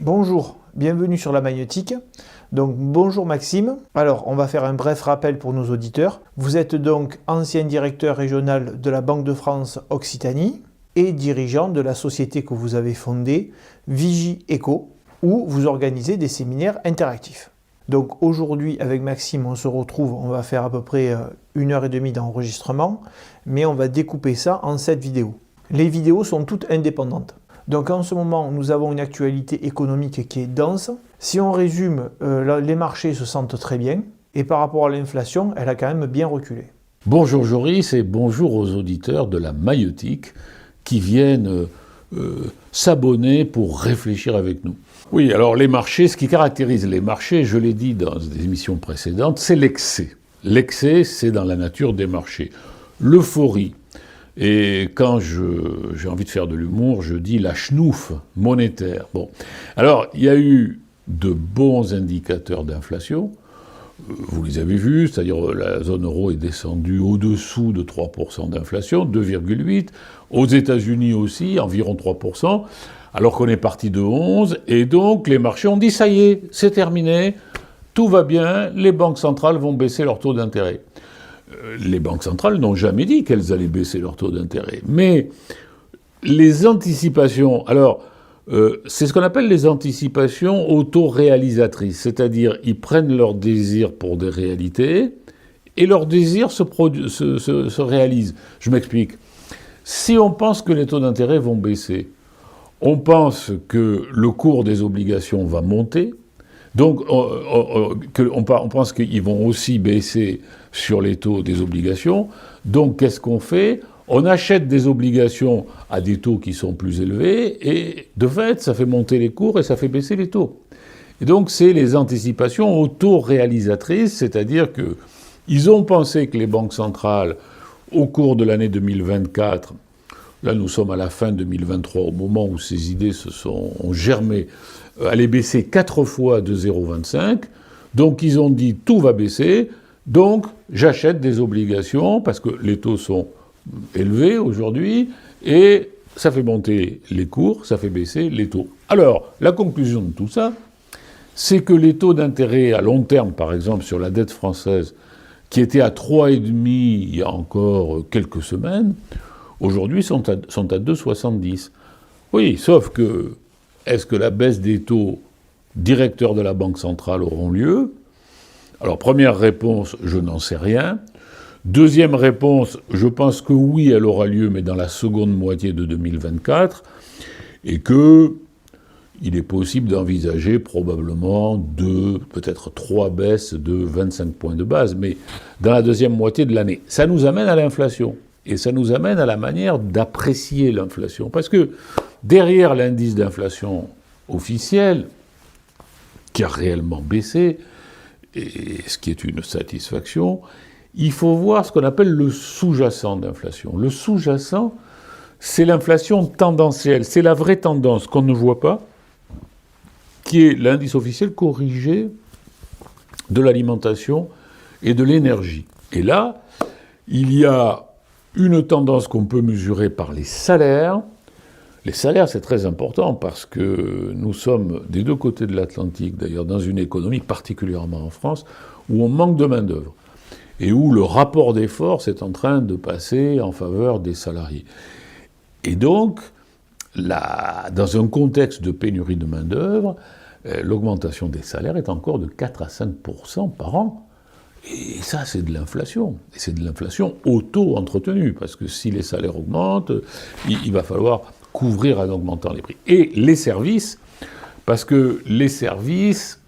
Bonjour, bienvenue sur la Magnétique. Donc bonjour Maxime. Alors on va faire un bref rappel pour nos auditeurs. Vous êtes donc ancien directeur régional de la Banque de France Occitanie et dirigeant de la société que vous avez fondée, Vigie Eco, où vous organisez des séminaires interactifs. Donc aujourd'hui avec Maxime on se retrouve, on va faire à peu près 1h30 d'enregistrement, mais on va découper ça en 7 vidéos. Les vidéos sont toutes indépendantes. Donc en ce moment, nous avons une actualité économique qui est dense. Si on résume, les marchés se sentent très bien. Et par rapport à l'inflation, elle a quand même bien reculé. Bonjour Joris et bonjour aux auditeurs de la Maïeutique qui viennent s'abonner pour réfléchir avec nous. Oui, alors les marchés, ce qui caractérise les marchés, je l'ai dit dans des émissions précédentes, c'est l'excès. L'excès, c'est dans la nature des marchés. L'euphorie. Et quand j'ai envie de faire de l'humour, je dis la schnouf monétaire. Bon, alors il y a eu de bons indicateurs d'inflation, vous les avez vus, c'est-à-dire la zone euro est descendue au-dessous de 3% d'inflation, 2,8%, aux États-Unis aussi, environ 3%, alors qu'on est parti de 11%, et donc les marchés ont dit ça y est, c'est terminé, tout va bien, les banques centrales vont baisser leur taux d'intérêt. Les banques centrales n'ont jamais dit qu'elles allaient baisser leur taux d'intérêt. Mais les anticipations, alors c'est ce qu'on appelle les anticipations autoréalisatrices, c'est-à-dire ils prennent leurs désirs pour des réalités et leurs désirs se réalisent. Je m'explique. Si on pense que les taux d'intérêt vont baisser, on pense que le cours des obligations va monter, donc on pense qu'ils vont aussi baisser sur les taux des obligations. Donc qu'est-ce qu'on fait ? On achète des obligations à des taux qui sont plus élevés et de fait ça fait monter les cours et ça fait baisser les taux. Et donc c'est les anticipations autoréalisatrices, c'est-à-dire qu'ils ont pensé que les banques centrales au cours de l'année 2024, là nous sommes à la fin 2023 au moment où ces idées ont germé, allaient baisser 4 fois de 0,25, donc ils ont dit tout va baisser, donc j'achète des obligations parce que les taux sont élevés aujourd'hui et ça fait monter les cours, ça fait baisser les taux. Alors la conclusion de tout ça, c'est que les taux d'intérêt à long terme, par exemple sur la dette française, qui étaient à 3,5 il y a encore quelques semaines, aujourd'hui sont à 2,70. Oui, sauf que est-ce que la baisse des taux directeurs de la Banque centrale auront lieu ? Alors, première réponse, je n'en sais rien. Deuxième réponse, je pense que oui, elle aura lieu, mais dans la seconde moitié de 2024, et qu'il est possible d'envisager probablement peut-être 3 baisses de 25 points de base, mais dans la deuxième moitié de l'année. Ça nous amène à l'inflation, et ça nous amène à la manière d'apprécier l'inflation, parce que derrière l'indice d'inflation officiel, qui a réellement baissé, et ce qui est une satisfaction, il faut voir ce qu'on appelle le sous-jacent d'inflation. Le sous-jacent, c'est l'inflation tendancielle, c'est la vraie tendance qu'on ne voit pas, qui est l'indice officiel corrigé de l'alimentation et de l'énergie. Et là, il y a une tendance qu'on peut mesurer par les salaires. Les salaires, c'est très important parce que nous sommes des deux côtés de l'Atlantique, d'ailleurs dans une économie, particulièrement en France, où on manque de main-d'œuvre et où le rapport des forces est en train de passer en faveur des salariés. Et donc, dans un contexte de pénurie de main-d'œuvre, l'augmentation des salaires est encore de 4 à 5% par an. Et ça, c'est de l'inflation. Et c'est de l'inflation auto-entretenue, parce que si les salaires augmentent, il va falloir couvrir en augmentant les prix. Et les services, parce que les services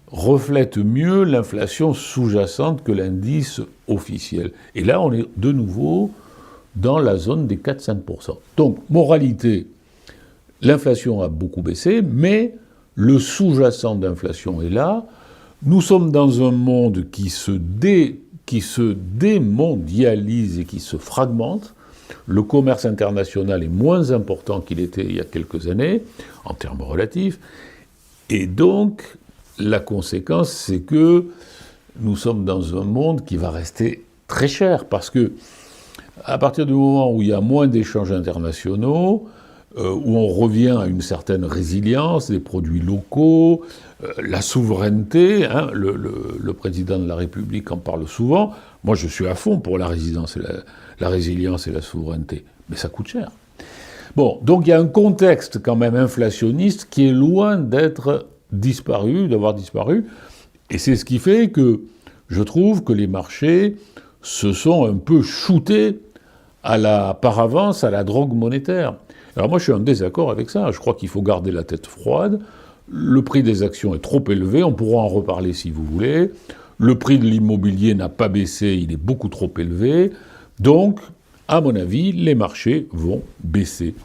reflètent mieux l'inflation sous-jacente que l'indice officiel. Et là, on est de nouveau dans la zone des 4-5%. Donc, moralité, l'inflation a beaucoup baissé, mais le sous-jacent d'inflation est là. Nous sommes dans un monde qui se démondialise et qui se fragmente. Le commerce international est moins important qu'il était il y a quelques années, en termes relatifs. Et donc, la conséquence, c'est que nous sommes dans un monde qui va rester très cher, parce que à partir du moment où il y a moins d'échanges internationaux, où on revient à une certaine résilience des produits locaux, la souveraineté, hein, le président de la République en parle souvent. Moi, je suis à fond pour la résilience et la souveraineté, mais ça coûte cher. Bon, donc il y a un contexte quand même inflationniste qui est loin d'avoir disparu, et c'est ce qui fait que je trouve que les marchés se sont un peu shootés par avance à la drogue monétaire. Alors moi je suis en désaccord avec ça, je crois qu'il faut garder la tête froide, le prix des actions est trop élevé, on pourra en reparler si vous voulez, le prix de l'immobilier n'a pas baissé, il est beaucoup trop élevé, donc à mon avis les marchés vont baisser.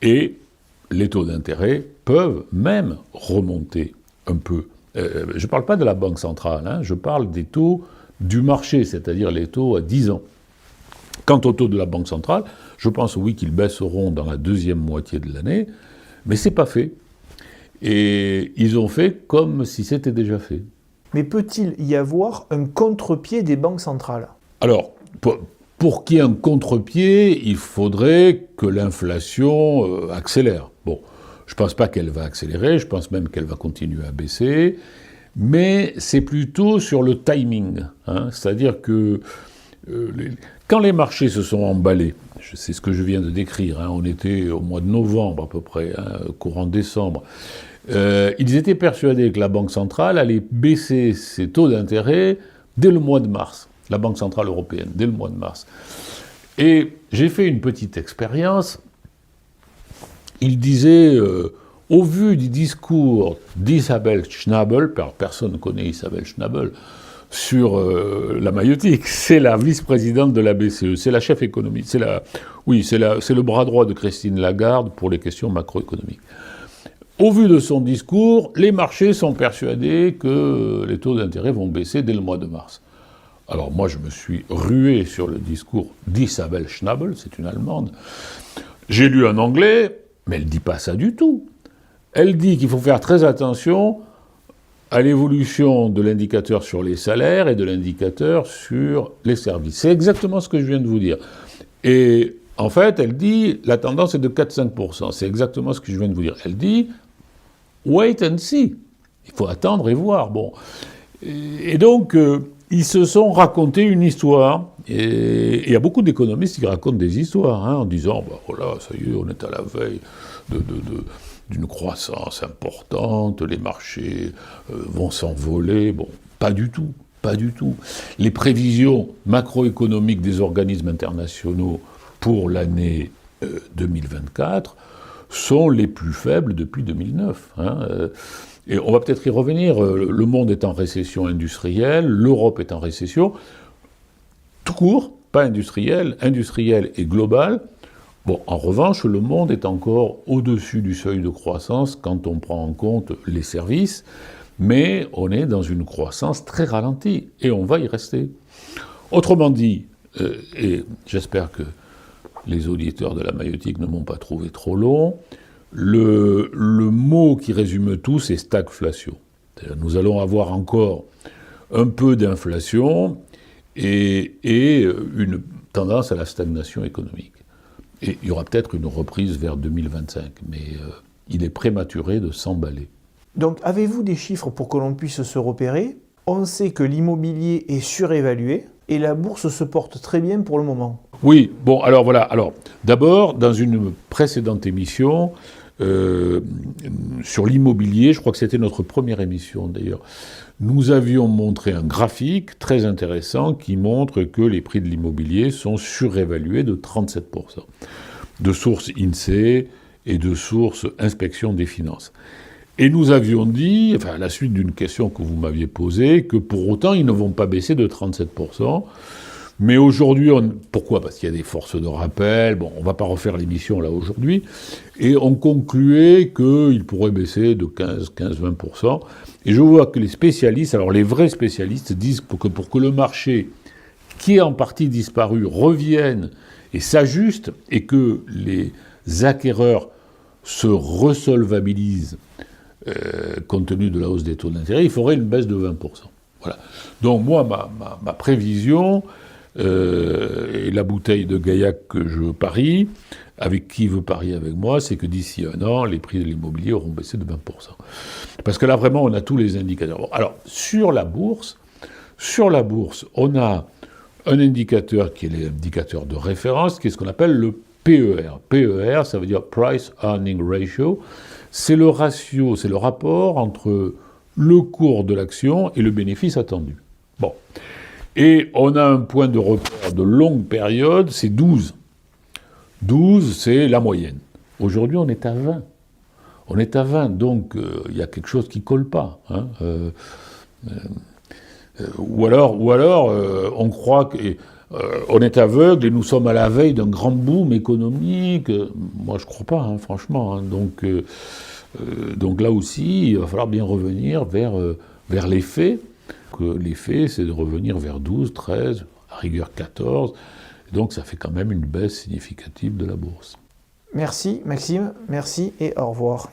Et les taux d'intérêt peuvent même remonter un peu. Je ne parle pas de la Banque centrale, hein, je parle des taux du marché, c'est-à-dire les taux à 10 ans. Quant aux taux de la Banque centrale, je pense oui qu'ils baisseront dans la deuxième moitié de l'année, mais ce n'est pas fait. Et ils ont fait comme si c'était déjà fait. Mais peut-il y avoir un contre-pied des banques centrales? Alors, pour qu'il y ait un contre-pied, il faudrait que l'inflation accélère. Bon, je ne pense pas qu'elle va accélérer, je pense même qu'elle va continuer à baisser, mais c'est plutôt sur le timing. Hein, c'est-à-dire que quand les marchés se sont emballés, c'est ce que je viens de décrire, hein, on était au mois de novembre à peu près, hein, courant décembre, ils étaient persuadés que la Banque centrale allait baisser ses taux d'intérêt dès le mois de mars, la Banque centrale européenne, dès le mois de mars. Et j'ai fait une petite expérience, il disait, au vu du discours d'Isabelle Schnabel, personne ne connaît Isabelle Schnabel, sur la maïeutique, c'est la vice-présidente de la BCE, c'est la chef économique, c'est le bras droit de Christine Lagarde pour les questions macroéconomiques. Au vu de son discours, les marchés sont persuadés que les taux d'intérêt vont baisser dès le mois de mars. Alors moi, je me suis rué sur le discours d'Isabelle Schnabel, c'est une Allemande. J'ai lu en anglais, mais elle ne dit pas ça du tout. Elle dit qu'il faut faire très attention à l'évolution de l'indicateur sur les salaires et de l'indicateur sur les services. C'est exactement ce que je viens de vous dire. Et en fait, elle dit, la tendance est de 4-5%. C'est exactement ce que je viens de vous dire. Elle dit, wait and see. Il faut attendre et voir. Bon. Et donc, ils se sont racontés une histoire. Et il y a beaucoup d'économistes qui racontent des histoires, hein, en disant, bah, voilà, ça y est, on est à la veille d'une croissance importante, les marchés vont s'envoler. Bon, pas du tout, pas du tout. Les prévisions macroéconomiques des organismes internationaux pour l'année 2024 sont les plus faibles depuis 2009. Hein. Et on va peut-être y revenir. Le monde est en récession industrielle, l'Europe est en récession. Tout court, pas industrielle et globale. Bon, en revanche, le monde est encore au-dessus du seuil de croissance quand on prend en compte les services, mais on est dans une croissance très ralentie, et on va y rester. Autrement dit, et j'espère que les auditeurs de la maïeutique ne m'ont pas trouvé trop long, le mot qui résume tout, c'est stagflation. C'est-à-dire, nous allons avoir encore un peu d'inflation et une tendance à la stagnation économique. Et il y aura peut-être une reprise vers 2025, mais il est prématuré de s'emballer. Donc, avez-vous des chiffres pour que l'on puisse se repérer? On sait que l'immobilier est surévalué et la bourse se porte très bien pour le moment. Oui, bon, alors voilà. Alors, d'abord, dans une précédente émission sur l'immobilier, je crois que c'était notre première émission d'ailleurs, nous avions montré un graphique très intéressant qui montre que les prix de l'immobilier sont surévalués de 37%, de source INSEE et de source Inspection des finances. Et nous avions dit, enfin à la suite d'une question que vous m'aviez posée, que pour autant ils ne vont pas baisser de 37%. Mais aujourd'hui, pourquoi? Parce qu'il y a des forces de rappel, bon, on ne va pas refaire l'émission là aujourd'hui, et on concluait qu'ils pourraient baisser de 15-20%. Et je vois que les spécialistes, alors les vrais spécialistes, disent que pour que le marché, qui est en partie disparu, revienne et s'ajuste, et que les acquéreurs se resolvabilisent compte tenu de la hausse des taux d'intérêt, il faudrait une baisse de 20%. Voilà. Donc moi, ma prévision, Et la bouteille de Gaillac que je parie, avec qui veut parier avec moi, c'est que d'ici un an, les prix de l'immobilier auront baissé de 20%. Parce que là, vraiment, on a tous les indicateurs. Bon, alors, sur la bourse, on a un indicateur qui est l'indicateur de référence, qui est ce qu'on appelle le PER. PER, ça veut dire Price Earning Ratio. C'est le ratio, c'est le rapport entre le cours de l'action et le bénéfice attendu. Bon. Et on a un point de repère de longue période, c'est 12. 12, c'est la moyenne. Aujourd'hui, on est à 20. On est à 20, donc il y a quelque chose qui ne colle pas. Hein. Ou alors on croit qu'on est aveugle et nous sommes à la veille d'un grand boom économique. Moi, je ne crois pas, hein, franchement. Hein. Donc là aussi, il va falloir bien revenir vers les faits. Les faits, c'est de revenir vers 12, 13, à rigueur 14. Donc ça fait quand même une baisse significative de la bourse. Merci Maxime, merci et au revoir.